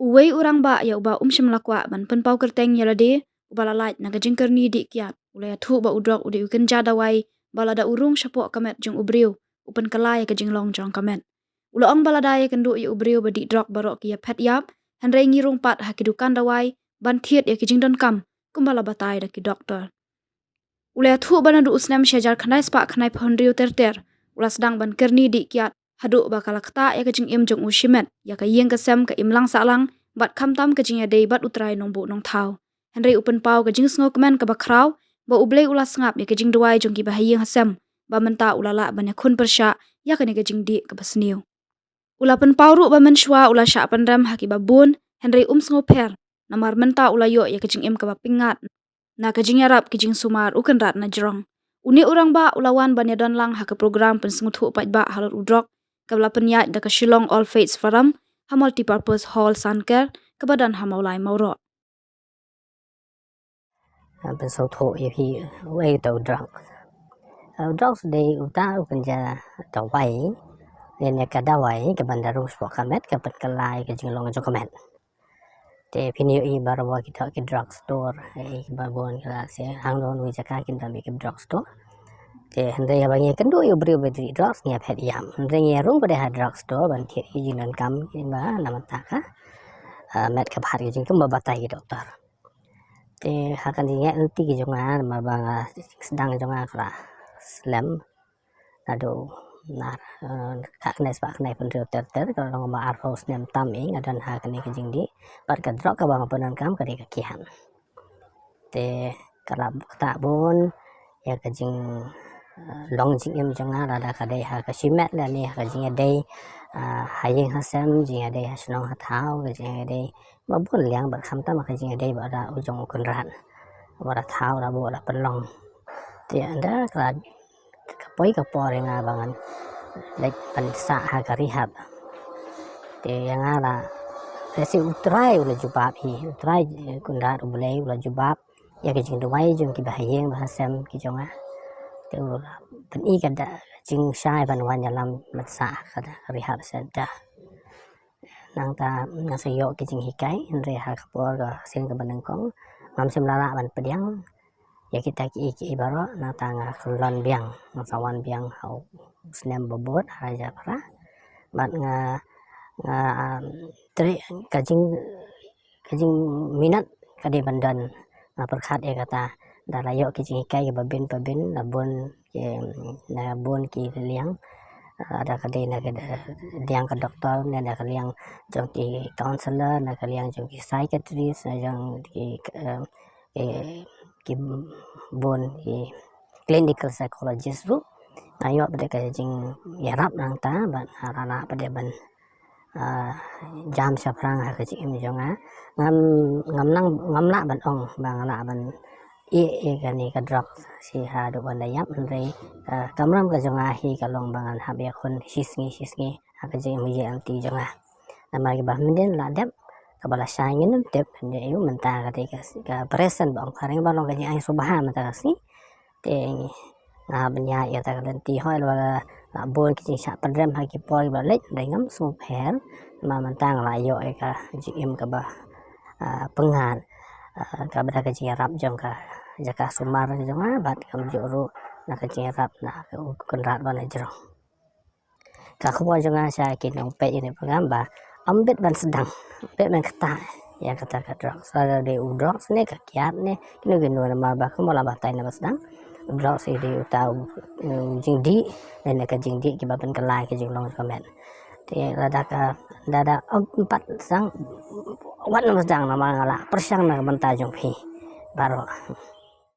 Uwei urang ba ya uba shimlakwa ban penpau kerteng yalade ubala light naga jingkerni di kiat ulaya thu ba udrok ude uken jadawai balada urung shapo kamet jeng ubriu upen kalai ke jinglong jong kamet ula ong balada ya kendu ya ubriu ba di drok barok ya pet yap hanrei ngirung pat hakidukan dawai ban thiet ya ke jingdon kam kumbala batai da ki doktor ulaya thu bana du usnem shajar khanai spa khanai phonriu terter ula sedang ban kerni di kiat hadu bakala kta ya ke jing im jong ushimet ya ka yeng kesem ka imlang salang bat khamtam ka jing ya dei bat utrai nong bu nong thau henry upen pau ka jing sngo kemen ka bakrau ba ublei ula sngap ya ka jing duai jong ki bahayeng hasem ba menta ulala ban ya khun persha ya ka ne ka jing di ka basniu ula pen pau ru ba men shwa ula sha pandram haki babun henry sngo pher namar menta ula yo ya ka jing im ka ba pingat na ka jing yarap ki jing sumar uken rat na jrong uni urang ba ulawan ban ya don lang ha ka program pen sngu pat ba halor udrok kabla penyat da ka Shillong All Faiths Forum ha multipurpose hall sanker kebadan ha maulai mauro bên sau thổ thì quay tàu drugs đây uta ukenja tàu quay nên là cả dawai ke bandaru sport kamet ke petkelai ke jinglong jo kamet te pinio i barawa kita ke drug store babon kala se hanglon wi jaka kin dami ke drug store te hande ya bangi kendo yo bri bedri drugs nya phet yam hande nya rung pada drug store ban thi jingan kam ba namata ka met ke bhar jing ke babatai ke dokter te hakan dinya nanti ke jonga ma banga sedang jonga kala slam nado nar kak nes pak nai pun ter kalau ma arhos nem tam ing adan ha kan ke jing di par ka drok ka bang penan kam ka ke kihan te kala ta bon ya ka jing long jing em jonga da ka dei ha ka simet la ni ha jing dei hayeng hasam jing dei ha snong ha thau ka jing dei ba bon liang ba kham ta ma ka jing dei ba da u jong kun ran ba da thau da bo da pelong te anda kala kapoi ka por nga bangan like pansa ha ka rehab te yang ala resi utrai ula jubab hi utrai kunda ulai ula jubab ya ke jing duai jong ki bahayeng bahasam ki jonga te ula pen i kada jing shai ban wan yalam matsa kada rehab center nang ta nang sayo ki jing hikai re ha ka por ka sen ka banang kong ngam sem lala ban pediang ya kita ki ibaro na tanga kulon biang sawan biang hau snem bobot aja para bat nga tre kajing minat kade bandan na perkhat e kata dalayo ki jing kai babin na bon ki liang ada kade na liang ke doktor na ada liang jong ki counselor na liang jong ki psychiatrist na jong ki bon ki clinical psychologist ru ayo pada ka jing yarap nang ta ban arana pada ban jam saprang ha ka jing jonga ngam la ban ong bang la ban ka ni ka drop si ha do ban yap re kamram ka jonga hi ka long bangan ha be khun hisngi ha ka jing mi anti jonga namar ki bah min la dep kabala sangin tep ne yu menta ka present bang khareng balong ka ai subaha menta kasi te nga banya ya ta kan ti hoi la bon ki sa padrem ha ki poi ba lek dai ngam su pher ma menta la yo ka jim ka ba pengan ka bada ka jarap jong ka jaka sumar jong bat kam juru na ka jarap na kun rat ba na jero ka khwa jong sa ki nong pe ni program ba ambet ban sedang pe men kata ya kata ka drok sa de udrok ne ka kiat ne kino gino na ma ba ko la ba tai na sedang drok si de utau jing di ne ka jing di ki ba ban ka lai ka jing long comment te dada empat sang wat na sedang na ma ngala persang na ban ta jong phi baro